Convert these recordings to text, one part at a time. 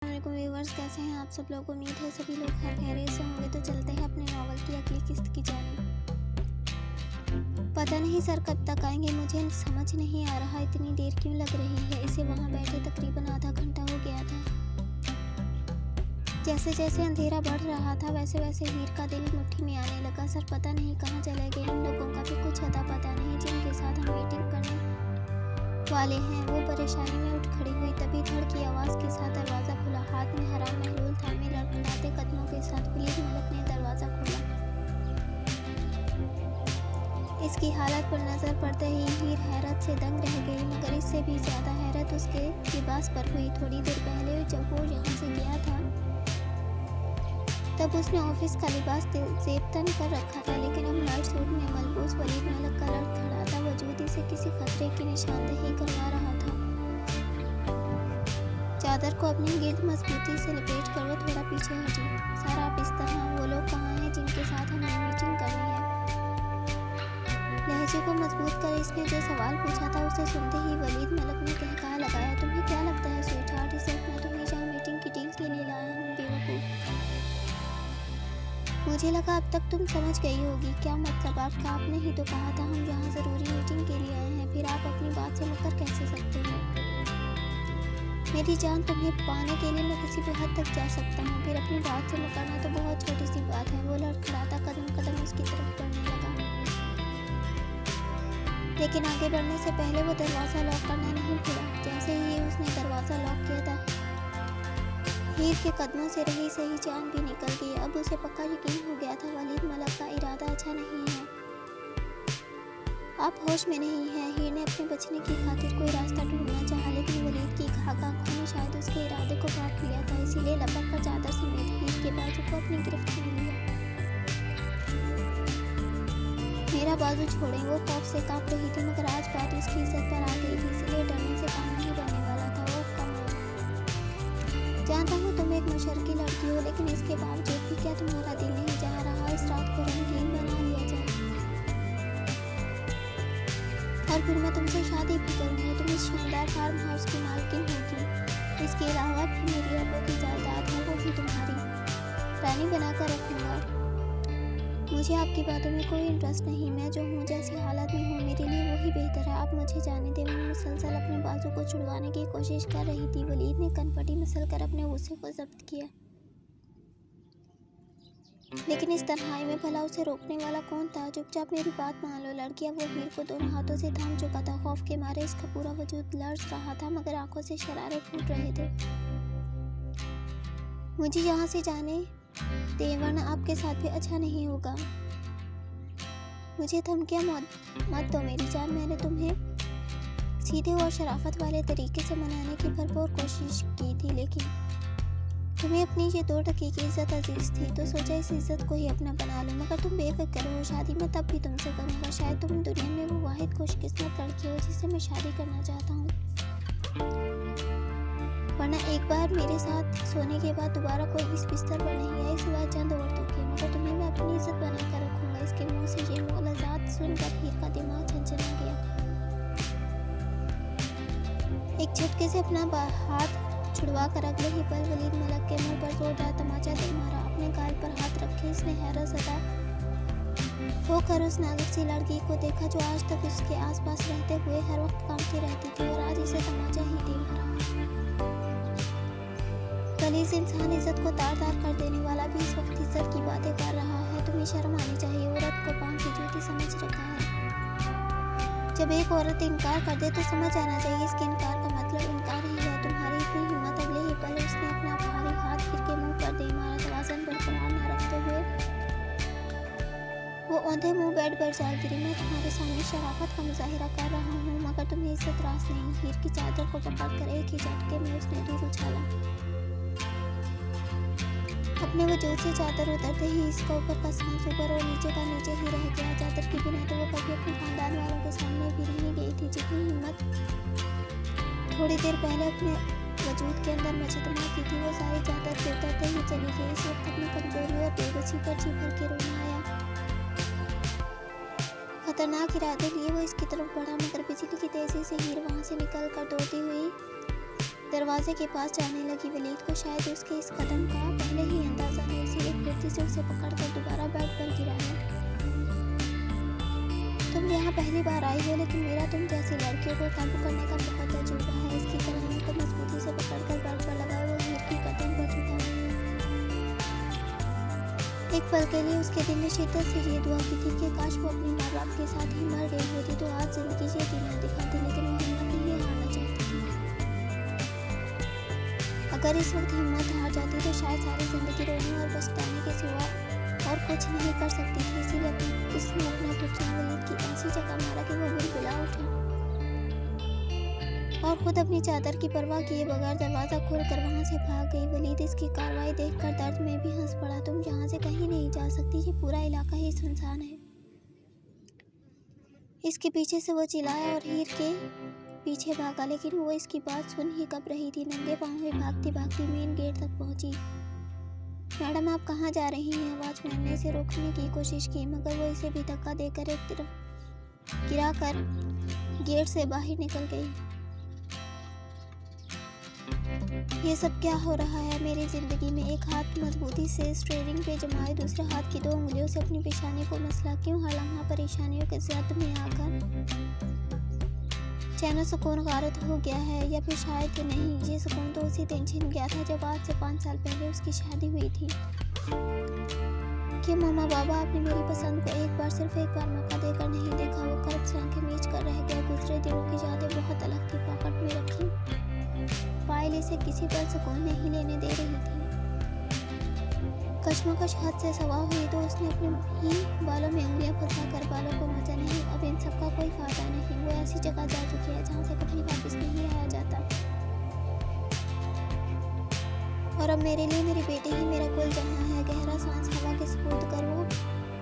वालेकुम व्यूअर्स, कैसे हैं आप सब लोग। उम्मीद है सभी लोग खैरियत से होंगे। तो चलते हैं अपने नावल की अगली किस्त की जानिब। पता नहीं सर कब तक आएंगे, मुझे समझ नहीं आ रहा इतनी देर क्यों लग रही है। इसे वहाँ बैठे तकरीबन आधा घंटा हो गया था। जैसे जैसे अंधेरा बढ़ रहा था वैसे वैसे हीर का दिल मुट्ठी में आने लगा। सर पता नहीं कहाँ चले गए, इन लोगों का भी कुछ अता पता नहीं जिनके साथ हम मीटिंग करने वाले हैं। वो परेशानी में उठ खड़ी हुई, तभी धड़ की आवाज़ के साथ दरवाज़ा खुला। हाथ में हराम महलूल थामे लड़खड़ाते कदमों के साथ वलीद मलक ने दरवाज़ा खोला। इसकी हालत पर नज़र पड़ते ही हीर हैरत से दंग रह गई, मगर इससे भी ज़्यादा हैरत उसके लिबास पर हुई। थोड़ी देर पहले जब वो यहाँ से गया था तब उसने ऑफिस का लिबास ज़ेबतन कर रखा था, लेकिन अब नाइट सूट में मलबूस वलीद मलक का लड़खड़ाता वजूद इसे किसी खतरे की निशानदेही करवा रहा था। चादर को अपनी गिर्द मजबूती से लपेट कर वो थोड़ा पीछे हटी। सर आप इस तरह, वो लोग कहाँ हैं जिनके साथ हमें मीटिंग करनी है। लहजे को मजबूत कर इसने जो सवाल पूछा था उसे सुनते ही वलीद मलक ने कहकहा लगाया, तुम्हें क्या लगता है स्वीटहार्ट, इस वक्त मैं तुम्हें जहाँ मीटिंग की डील के लिए लाया हूँ। बेवकूफ़, मुझे लगा अब तक तुम समझ गई होगी। क्या मतलब आपका? आपने ही तो कहा था हम यहाँ ज़रूरी मीटिंग के लिए आए हैं, फिर आप अपनी बात से मुकर कैसे सकते हैं। मेरी जान, तुम्हें पाने के लिए मैं किसी भी हद तक जा सकता हूँ, फिर अपनी बात से मुकरना तो बहुत छोटी सी बात है। वो लड़खड़ाता कदम कदम उसकी तरफ बढ़ने लगा, लेकिन आगे बढ़ने से पहले वो दरवाज़ा लॉक करना नहीं भूला। जैसे ही उसने दरवाज़ा लॉक किया था हीर के कदमों से रही सही जान भी निकल गई। अब उसे पक्का यकीन हो गया था वलीद मलक का इरादा अच्छा नहीं है। आप होश में नहीं हैं। हीर ने अपने बचने की खातिर कोई रास्ता ढूंढना चाहा, लेकिन वलीद की घाघ आंखों ने शायद उसके इरादे को काट लिया था। इसीलिए लपक कर चादर समेत हीर के बाजू को अपनी गिरफ्त में लिया। मेरा बाजू छोड़ें। वो खौफ से कांप रही थी, मगर आज बात उसकी इज्जत पर आ गई थी, इसलिए डरने से काम नहीं बनने वाला था। वो जानता हूँ तुम एक मुशर्रकी लड़की हो, लेकिन इसके बावजूद भी क्या तुम्हारा दिल नहीं चाह रहा इस रात को रंगीन बना लिया जाए। और फिर मैं तुमसे शादी भी करूँगा। तुम इस शानदार फार्म हाउस की मालकिन होगी। इसके अलावा भी मेरी अब्बू की जायदाद है, वो भी तुम्हारी रानी बनाकर रखूँगा। मुझे आपकी बातों में कोई इंटरेस्ट नहीं। मैं जो हूँ, जैसी हालत में हूँ, मेरे लिए वही बेहतर है। आप मुझे जाने दें। मैं मुसलसल अपने बाजू को छुड़वाने की कोशिश कर रही थी। वलीद ने कनपटी मसल कर अपने गुस्से को जब्त किया, लेकिन इस तन्हाई में भला उसे रोकने वाला कौन था। चुपचाप मेरी बात मान लो। लड़कियां वो हीर को दोनों हाथों से थाम चुका था। खौफ के मारे इसका पूरा वजूद लर्ज रहा था, मगर आंखों से शरारे फूट रहे थे। मुझे यहाँ से जाने दे, वरना आपके साथ भी अच्छा नहीं होगा। मुझे धमकियाँ मत दो मेरी जान। मैंने तुम्हें सीधे और शराफत वाले तरीके से मनाने की भरपूर कोशिश की थी, लेकिन तुम्हें अपनी ये 2 टकी की इज्जत अजीज थी, तो सोचा इस इज्जत को ही अपना बना लो। मगर तुम बेफिक्र हो, शादी मैं तब भी तुमसे करूँगा। शायद तुम दुनिया में वो वाहिद खुशकिस्मत लड़की हो जिससे मैं शादी करना चाहता हूँ, वरना एक बार मेरे साथ सोने के बाद दोबारा कोई इस बिस्तर पर नहीं आए सिवाय चंद औरतों के। मगर तुम्हें मैं अपनी इज्जत बनाकर रखूँगा। इसके मुँह से ये मुग़लज़ात सुनकर हीर का दिमाग झंझना गया। एक झटके से अपना हाथ छुड़वा कर अगले ही पल वलीद मलक के मुंह पर जोरदार तमाचा दे मारा। अपने गाल पर हाथ रखे इसने हैरत ज़दा होकर उस नाजुक सी लड़की को देखा जो आज तक उसके आसपास रहते हुए हर वक्त कांपती रहती थी, और आज इसे तमाचा ही दे मारा। गलीज़ इंसान, इज्जत को तार तार कर देने वाला भी इस वक्त इज्जत की बातें कर रहा है। तुम्हें शर्म आनी चाहिए। औरत को पांव की जूती समझ रखा है। जब एक औरत इनकार कर दे तो समझ आना चाहिए इसके इनकार का मतलब इनकार ही है। तुम्हारी इतनी हिम्मत। अगले ही पल उसने अपना भारी हाथ हीर के मुंह पर दे मारा। तवाज़ुन बरकरार न रखते हुए वो औंधे मुंह बेड पर जा गिरी। मैं तुम्हारे सामने शराफत का मुजाहिरा कर रहा हूँ, मगर तुम्हें इज्जत रास नहीं। हीर की चादर को पकड़कर एक ही झटके में उसने दूर उछाला। अपने वजूद से चादर उतरते ही इसका ऊपर का सांस ऊपर और नीचे का नीचे ही रह गया। चादर के बिना तो वो कभी अपने खानदान वालों के सामने भी नहीं गई थी। जितनी हिम्मत थोड़ी देर पहले अपने वजूद के अंदर मजतमा की थी, वो सारी चादर के उतरते ही चली गई। इस वक्त अपनी कमजोरी और बेबसी पर जी भर के रोना आया। खतरनाक इरादे लिए वो इसकी तरफ बढ़ा, मगर बिजली की तेजी से हीर वहाँ से निकल कर दौड़ती हुई दरवाजे के पास जाने लगी। वलीद को शायद उसके इस कदम का पहले ही अंदाजा था, इसीलिए फुर्ती से उसे पकड़कर दोबारा बेड पर गिराया। तुम यहाँ पहली बार आई हो, लेकिन मेरा तुम जैसी लड़कियों को काबू करने का बहुत तजुर्बा है। इसकी कलाइयों को मजबूती से पकड़कर बेड पर लगाए वो हीर की गर्दन पर झुका। एक पल के लिए उसके दिल ने शिद्दत से ये दुआ की थी कि काश वो अपने माँ बाप के साथ ही मर गई होती तो आज जिंदगी ये दिन न दिखाती, लेकिन वो हिम्मत नहीं हारना चाहती थी। अगर इस वक्त हिम्मत हार जाती तो शायद सारी जिंदगी रोने और पछताने के सिवा और कुछ नहीं कर सकती थी। इसीलिए इसने अपना घुटना वलीद की ऐसी जगह मारा कि वो बिलबिला उठा और खुद अपनी चादर की परवाह किए बगैर दरवाज़ा खोलकर वहाँ से भाग गई। वलीद इसकी कार्रवाई देखकर दर्द में भी हंस पड़ा। तुम यहाँ से कहीं नहीं जा सकती, ये पूरा इलाका ही सुनसान है। इसके पीछे से वो चिल्लाया और हीर के पीछे भागा, लेकिन वो इसकी बात सुन ही कब रही थी। नंगे पाँव में भागती भागती मेन गेट तक पहुंची। मैडम आप कहाँ जा रही हैं? आवाज़ में आने से रोकने की कोशिश की, मगर वो इसे भी धक्का देकर एक तरफ गिराकर गेट से बाहर निकल गई। ये सब क्या हो रहा है मेरी जिंदगी में? एक हाथ मजबूती से स्टीयरिंग पे जमाए, दूसरे हाथ की 2 उंगलियों से अपनी पेशानी को मसला। क्यों हर लम्हा परेशानियों के जद में आकर चैन सुकून गारत हो गया है, या फिर शायद नहीं। ये सुकून तो उसी दिन छिन गया था जब आज से 5 साल पहले उसकी शादी हुई थी। कि मम्मा बाबा आपने मेरी पसंद को सिर्फ एक बार मौका देकर नहीं देखा। वो कर्ब से आंखें मीच कर रह गया। गुजरे दिनों की यादें बहुत अलग थी। पॉकेट में रखी फाइल इसे किसी पल सुकून नहीं लेने दे रही थी। कश्मकश हद से सवा हुई तो उसने अपने ही बालों में उंगलियां फंसाकर बालों को नोचा। नहीं, अब इन सब का कोई फायदा नहीं। वो ऐसी जगह जा चुकी है जहाँ से कभी वापस नहीं आया जाता। और अब मेरे लिए मेरी बेटी ही मेरा कुल जहाँ है। गहरा सांस हवा के सुपुर्द कर वो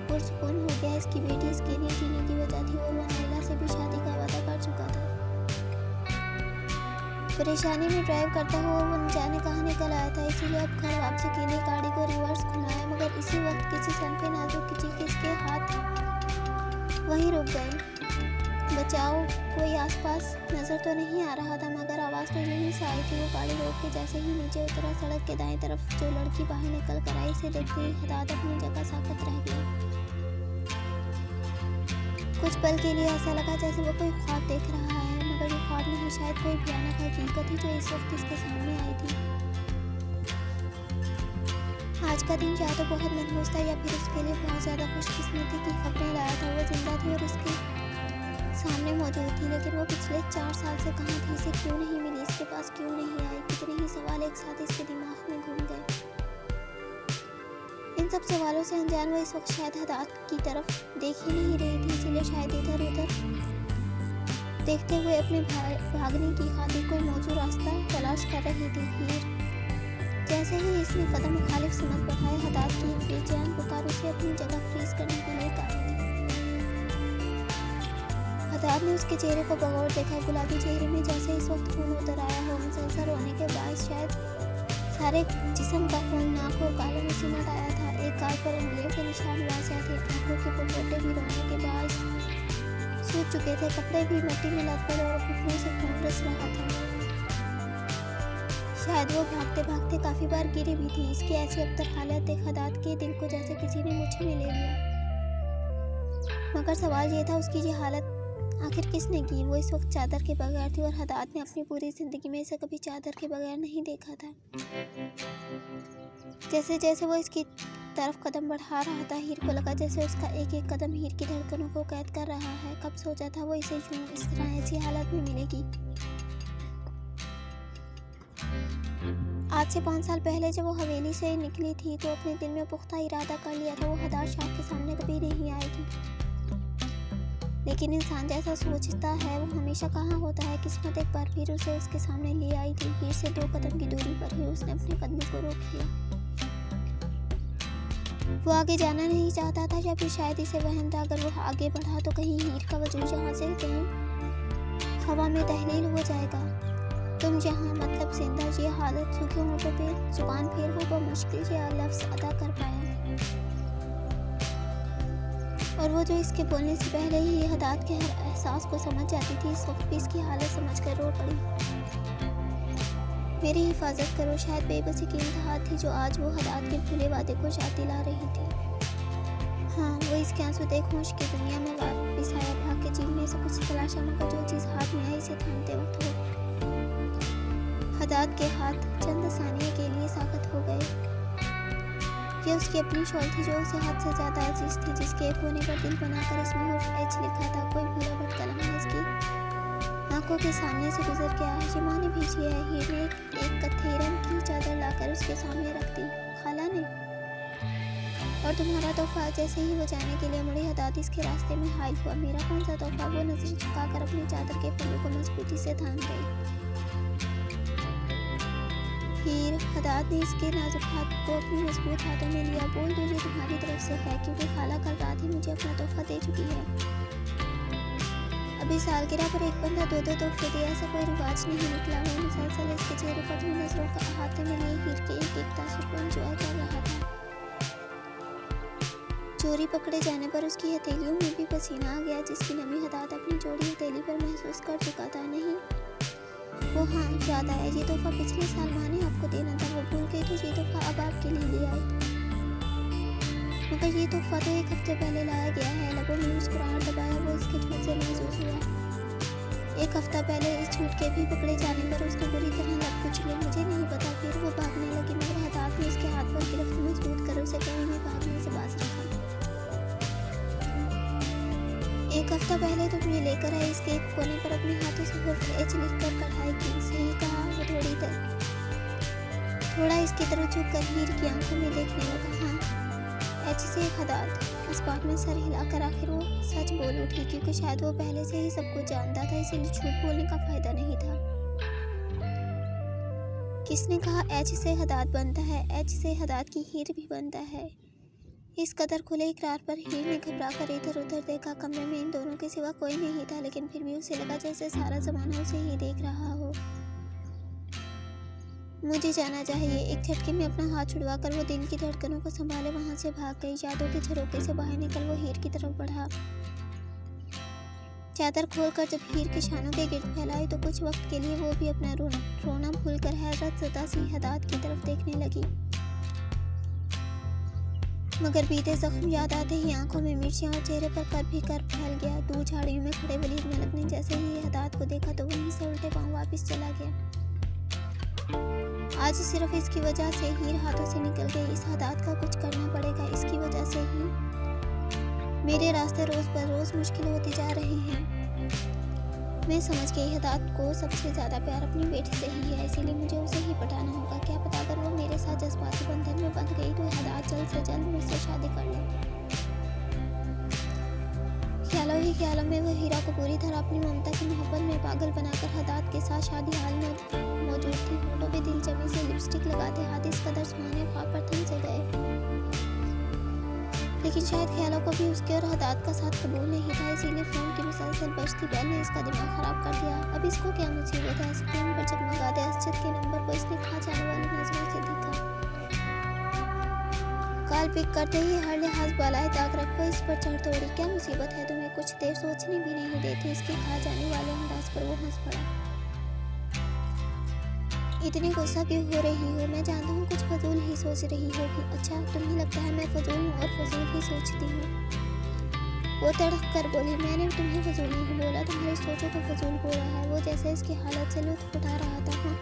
पुरसुकून हो गया। इसकी बेटी इसके लिए जीने की वजह थी और वो नाइला से भी शादी का वादा कर चुका था। परेशानी में ड्राइव करता हुआ वो न जाने कहाँ निकल आया था। इसीलिए अब घर वापसी के लिए गाड़ी को रिवर्स घुमाया, मगर इसी वक्त किसी सनफे नाजुक चीज के हाथ वहीं रुक गए। बचाओ, कोई आसपास नजर तो नहीं आ रहा था, मगर आवाज़ तो यहीं से आई थी। वो गाड़ी रोक के जैसे ही नीचे उतरा, सड़क के दाएं तरफ जो लड़की बाहर निकल कर आई इसे देखते ही हदाद अपनी जगह साकत रह गया। कुछ पल के लिए ऐसा लगा जैसे वो कोई ख्वाब देख रहा है, मगर ये ख्वाब नहीं, शायद कोई भयानक हकीकत थी जो इस वक्त इसके सामने आई थी। आज का दिन या तो बहुत मनहूस था या फिर उसके लिए बहुत ज़्यादा खुशकिस्मती की खबरें लाया था। वो जिंदा थी और उसके सामने मौजूद थी, लेकिन वो पिछले 4 साल से कहाँ थी? इसे क्यों नहीं मिली? इसके पास क्यों नहीं आई? कितने ही सवाल एक साथ इसके दिमाग में घूम गए। इन सब सवालों से अनजान वो इस वक्त शायद हदाद की तरफ देख ही नहीं रही थी, इसलिए शायद इधर उधर देखते हुए अपने भागने की खातिर कोई मौजूद रास्ता तलाश कर रही थी। हीर जैसे ही इसने कदम मुखालिफ समझ बढ़ाए, हदाद की बेजान पुकार उसे अपनी जगह फ्रीज करने के लिए कहा। हदाद ने उसके चेहरे को बगौर देखा। गुलाबी चेहरे में जैसे इस वक्त खून उतर आया हो। मुसलसल रोने के बायस शायद सारे जिस्म का खून नाक और गालों में सिमट आया था। एक गाल पर उंगलियों के निशान वाज़ेह थे। आंखों के पलकोटे भी रोने के बायस सूख चुके थे। कपड़े भी मिट्टी में लथपथ और घुटनों से खून रिस रहा था। शायद वो भागते भागते काफ़ी बार गिरी भी थी। इसकी ऐसी अबतर हालत देख हदाद के दिल को जैसे किसी ने मुट्ठी में ले लिया। मगर सवाल ये था, उसकी ये हालत आखिर किसने की? वो इस वक्त चादर के बगैर थी और हदाद ने अपनी पूरी ज़िंदगी में इसे कभी चादर के बगैर नहीं देखा था। जैसे जैसे वो इसकी तरफ कदम बढ़ा रहा था, हीर को लगा जैसे उसका एक एक कदम हीर की धड़कनों को कैद कर रहा है। कब सोचा था वो इसे यूं इस तरह ऐसी हालत में मिलेगी। आज से 5 साल पहले जब वो हवेली से निकली थी तो अपने दिल में पुख्ता इरादा कर लिया था वो हदाद शाह के सामने कभी नहीं आएगी। लेकिन इंसान जैसा सोचता है वो हमेशा कहाँ होता है। किस्मत एक बार फिर उसे उसके सामने ले आई थी। हीर से 2 कदम की दूरी पर ही उसने अपने कदम को रोक लिया। वो आगे जाना नहीं चाहता था या फिर शायद इसे वहम था अगर वो आगे बढ़ा तो कहीं हीर का वजूद यहाँ से कहीं हवा में तहलील हो जाएगा। तुम जहाँ मतलब जिंदा, ये हालत सूखे होठों पे जुबान फिर वो बमुश्किल ये लफ्ज़ अदा कर पाया। और वो जो इसके बोलने से पहले ही हदाद के हर एहसास को समझ जाती थी, इस वक्त भी इसकी हालत समझ कर रो पड़ी। मेरी हिफाजत करो। शायद बेबसी की इंतहा थी जो आज वो हदाद के भूले वादे को याद दिला रही थी। हाँ, वो इसके आंसू होश की दुनिया में वापस आया, भाग के जीव में से कुछ तलाशा, मगर जो चीज़ हाथ में आई इसे थामते वक्त हो हदाद के हाथ चंद सानिया के लिए साकत हो गए। ये उसकी अपनी शॉल थी जो उसे हाथ से ज़्यादा अजीज थी, जिसके एक कोने पर दिल बनाकर इसमें हुर्फ एच लिखा था। कोई भूला भटकलम है इसकी आंखों के सामने से गुजर गया है। ये माँ ने भेजी है। हीर ने एक कत्थे रंग की चादर लाकर उसके सामने रख दी। खाला ने। और तुम्हारा तोहफा। जैसे ही वो जाने के लिए मुड़ी, हदाद इसके रास्ते में हाइल हुआ। मेरा कौन सा तोहफा? वो नजर झुकाकर अपनी चादर के पल्लू को मजबूती से थाम गई। हीर, हदाद ने इसके नाजुक हाथ को अपनी मजबूत हाथों में लिया। बोल दो ये तुम्हारी तरफ से है, क्योंकि खाला कल रात ही मुझे अपना तोहफा दे चुकी है। अभी सालगिरह पर एक बंदा दो तोहफे दे, ऐसा कोई रिवाज नहीं निकला। वो मुसलसल इसके चेहरे पर अपनी नजरों का अहाते में लिए हीर के एक तासुर को एंजॉय कर रहा था। चोरी पकड़े जाने पर उसकी हथेलियों में भी पसीना आ गया, जिसकी नमी हदाद अपनी जोड़ी हथेली पर महसूस कर चुका था। नहीं, वो हाँ, याद आया, ये तोहफा पिछले साल माँ ने आपको देना था। वो भूल गई तो ये तोहफा अब आपके लिए ले आए। मगर ये तोहफा तो एक हफ्ते पहले लाया गया है। लबों में मुस्कुराहट दबाया वो इसके झूठ से महसूस हुआ। एक हफ्ता पहले इस झूठ के भी पकड़े जाने पर उसने बुरी तरह लब कुचले। मुझे नहीं पता। फिर वो भागने लगी, मगर हदाद ने उसके हाथ पर गिरफ्त मजबूत कर उसे कहीं भी भागने से बाज रखा। एक हफ्ता पहले तुम ये लेकर आए। इसके एक कोने पर अपने हाथों से हुर्फ एच लिखकर कढ़ाई की। सही कहा। वो थोड़ा इसकी तरफ झुककर हीर की आंखों में देखने लगा। हाँ, एच से हदाद। इस बात में सर हिलाकर आखिर वो सच बोल उठी, क्योंकि शायद वो पहले से ही सब कुछ जानता था, इसीलिए झूठ बोलने का फायदा नहीं था। किसने कहा एच से हदाद बनता है? एच से हदाद की हीर भी बनता है। इस कदर खुले इकरार पर हीर ने घबराकर इधर उधर देखा। कमरे में इन दोनों के सिवा कोई नहीं था, लेकिन फिर भी उसे लगा जैसे सारा जमाना उसे ही देख रहा हो। मुझे जाना चाहिए। एक झटके में अपना हाथ छुड़वाकर वो दिल की धड़कनों को संभाले वहां से भाग गई। यादों के झरोके से बाहर निकल वो हीर की तरफ बढ़ा। चादर खोलकर जब हीर के शानों के गिर्द फैलाई तो कुछ वक्त के लिए वो भी अपना रोना भूलकर हैरत ज़दा सी हदाद की तरफ देखने लगी। मगर बीते जख्म याद आते ही आंखों में मिर्चियाँ और चेहरे पर कर भी कर फैल गया। दूर झाड़ियों में खड़े वलीद मलक ने जैसे ही हदाद को देखा तो वहीं से उल्टे पांव वापस चला गया। आज सिर्फ इसकी वजह से हीर हाथों से निकल गई। इस हदाद का कुछ करना पड़ेगा। इसकी वजह से ही मेरे रास्ते रोज बर रोज मुश्किल होते जा रहे हैं। मैं समझ गई हदाद को सबसे ज़्यादा प्यार अपनी बेटी से ही है, इसीलिए मुझे उसे ही पटाना होगा। क्या पता अगर वो मेरे साथ जज्बाती बंधन में बंध गई तो हदाद जल्द से जल्द मुझसे शादी कर ले। ख्यालों में वो हीरा को पूरी तरह अपनी ममता की मोहब्बत में पागल बनाकर हदाद के साथ शादी हाल में मौजूद थी। होठों पे दिल जमी से लिपस्टिक लगाते हाथ इस कदर सुहाने ख्वाब पर थम से गए, लेकिन शायद ख्यालों को भी उसके और हदाद का साथ कबूल नहीं था, इसीलिए फोन की मुसलसल बजती बैल ने इसका दिमाग खराब कर दिया। अब इसको क्या मुसीबत है? स्क्रीन पर जगमगाते असजद के नंबर को इसने खा जाने वाली नजरों से देखा। कॉल पिक करते ही हर लिहाज बालाए ताक रखो इस पर चढ़ तोड़ी। क्या मुसीबत है तुम्हें? कुछ देर सोचने भी नहीं देती इसके खा जाने वाले अंदाज पर वो हंस पड़ा। इतनी गुस्सा क्यों हो रही हो? मैं जानता हूँ कुछ फजूल ही सोच रही होगी। अच्छा, तुम्हें लगता है मैं फजूल हूँ और फजूल ही सोचती हूँ? वो तड़क कर बोली। मैंने तुम्हें फजूल नहीं बोला, तुम्हारी सोचों को फजूल बोला है। वो जैसे इसकी हालत से लुत्फ उठा रहा था। हाँ,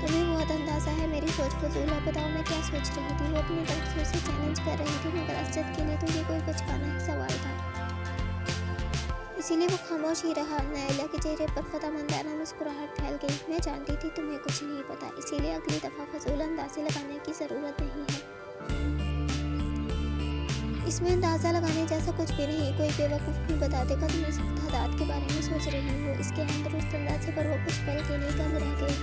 तुम्हें बहुत अंदाजा है मेरी सोच फजूल है। बताओ मैं क्या सोच रही थी? वो अपने तथ्यों से चैलेंज कर रही थी, मगर असद के लिए तो ये कोई बचकाना ही सवाल था, इसीलिए वो खामोश ही रहा। नायला के चेहरे पर फतामंदाना मुस्कुराहट फैल गई। मैं जानती थी तुम्हें कुछ नहीं पता, इसीलिए अगली दफ़ा फजूल अंदाज़े लगाने की ज़रूरत नहीं है। इसमें अंदाज़ा लगाने जैसा कुछ भी नहीं। कोई बेवकूफ़ भी बता देगा तुम इस वक्त हदाद के बारे में सोच रही हो। इसके अंदर उस अंदाजे पर वो कुछ पल के लिए दंग रह गई।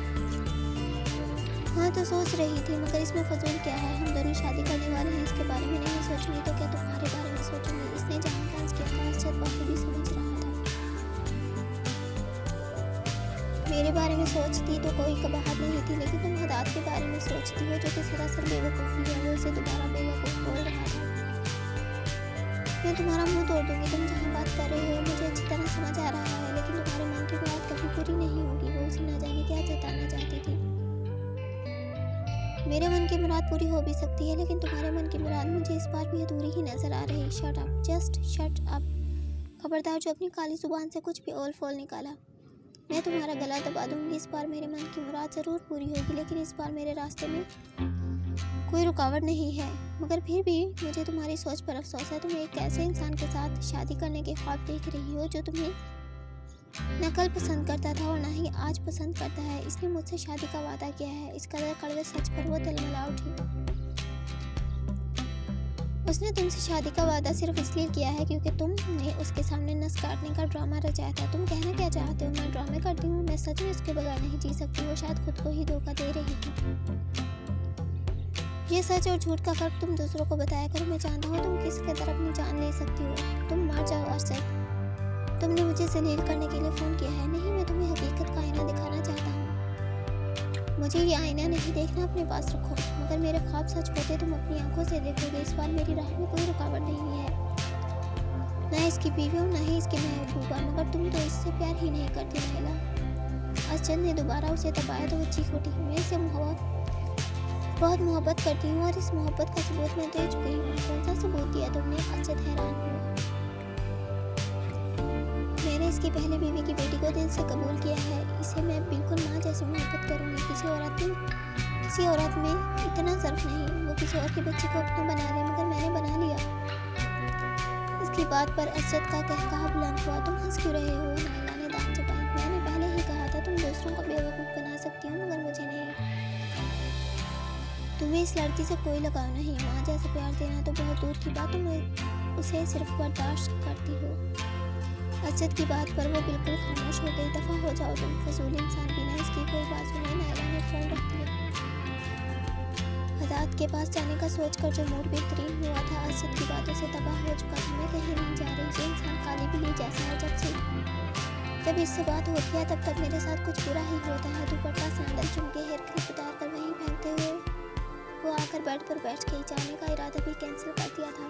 हाँ तो सोच रही थी, मगर इसमें फजूल क्या है? हम दोनों शादी करने वाले हैं, इसके बारे में नहीं सोचूंगी तो क्या तुम्हारे बारे में सोचूंगी? इसने जहाँ डांस किया था असद भी समझ रहा था। मेरे बारे में सोचती तो कोई कबाहत नहीं थी, लेकिन तुम हदाद के बारे में सोचती हो, जो कि सरासर बेवकूफ़ी है। वो उसे दोबारा बेवकूफ़ बोल रहा था। मैं तुम्हारा मुंह तोड़ दूंगी। तुम जहाँ बात कर रहे हो मुझे अच्छी तरह समझ आ रहा है, लेकिन तुम्हारे मन की बात कभी पूरी नहीं होगी। वो उसे न जाने क्या जताना चाहती थी। मेरे मन की मुराद पूरी हो भी सकती है, लेकिन तुम्हारे मन की मुराद मुझे इस बार भी अधूरी ही नजर आ रही। Shut up, just shut up. खबरदार जो अपनी काली जुबान से कुछ भी ओल फोल निकाला, मैं तुम्हारा गला दबा दूंगी। इस बार मेरे मन की मुराद ज़रूर पूरी होगी, लेकिन इस बार मेरे रास्ते में कोई रुकावट नहीं है। मगर फिर भी मुझे तुम्हारी सोच पर अफसोस है। तुम एक ऐसे इंसान के साथ शादी करने के ख्वाब देख रही हो जो तुम्हें न कल पसंद करता था और ना ही आज पसंद करता है। इसने मुझसे शादी का वादा किया है। इस कदर कड़वे सच पर वो तिलमिला उठी। उसने तुमसे शादी का वादा सिर्फ इसलिए किया है क्योंकि तुमने उसके सामने नस काटने का ड्रामा रचाया था। तुम कहना क्या चाहते हो? मैं ड्रामे करती हूँ? मैं सच में उसके बगैर नहीं जी सकती। वो शायद खुद को ही धोखा दे रही थी। ये सच और झूठ का फर्क तुम दूसरों को बताया करो। मैं जानता हूँ तुम किस कदर अपनी जान ले सकती हो। तुम मर जाओ अरशद। तुमने मुझे जलील करने के लिए फ़ोन किया है। नहीं, मैं तुम्हें हकीकत का आईना दिखाना चाहता हूँ। मुझे ये आईना नहीं देखना, अपने पास रखो। मगर मेरे ख्वाब सच होते तुम अपनी आंखों से देखोगे। इस बार मेरी राह में कोई रुकावट नहीं है। ना इसकी बीवी हूँ, ना ही इसकी महबूबा। मगर तुम तो इससे प्यार ही नहीं करती नाइला। अरशद ने दोबारा उसे दबाया तो वो चीख उठी। मैं इससे बहुत मोहब्बत करती हूँ और इस मोहब्बत का सबूत मैं दे चुकी हूँ। कौन सा सबूत दिया तुमने? अरशद हैरान हुआ। मैंने इसकी पहले बीवी की बेटी को दिल से कबूल किया है। इसे मैं बिल्कुल माँ जैसी मोहब्बत करूँगी। किसी औरत में इतना ज़र्फ नहीं। वो किसी और के बच्चे को अपना बना ले, मगर मैंने बना लिया। इसकी बात पर अरशद का कहकहा बुलंद हुआ। तुम हंस क्यों रहे हो? नाइला ने दांत चबाई। मैंने पहले ही कहा था तुम दूसरों को बेवकूफ़ बना सकती हो, मगर मुझे नहीं। तुम्हें इस लड़की से कोई लगाव नहीं। माँ जैसा प्यार देना तो बहुत दूर की बात, तुम उसे सिर्फ बर्दाश्त करती हो। अरशद की बात पर वो बिल्कुल खामोश हो गई। दफा हो जाओ तुम फजूल इंसान। बिना इसकी कोई बात सुने नायला ने फ़ोन रख दिया। हदात के पास जाने का सोचकर जो मूड बेहतरीन हुआ था, अरशद की बातों से तबाह हो चुका था। मैं कहीं नहीं जा रही। ये इंसान काली बिल्ली जैसा है। जब इससे बात होती है तब मेरे साथ कुछ बुरा ही होता है। दुपट्टा, सैंडल, झुमके, हेयर क्लिप उतार कर वहीं फेंकते हुए वो आकर बेड पर बैठ गई। जाने का इरादा भी कैंसिल कर दिया था।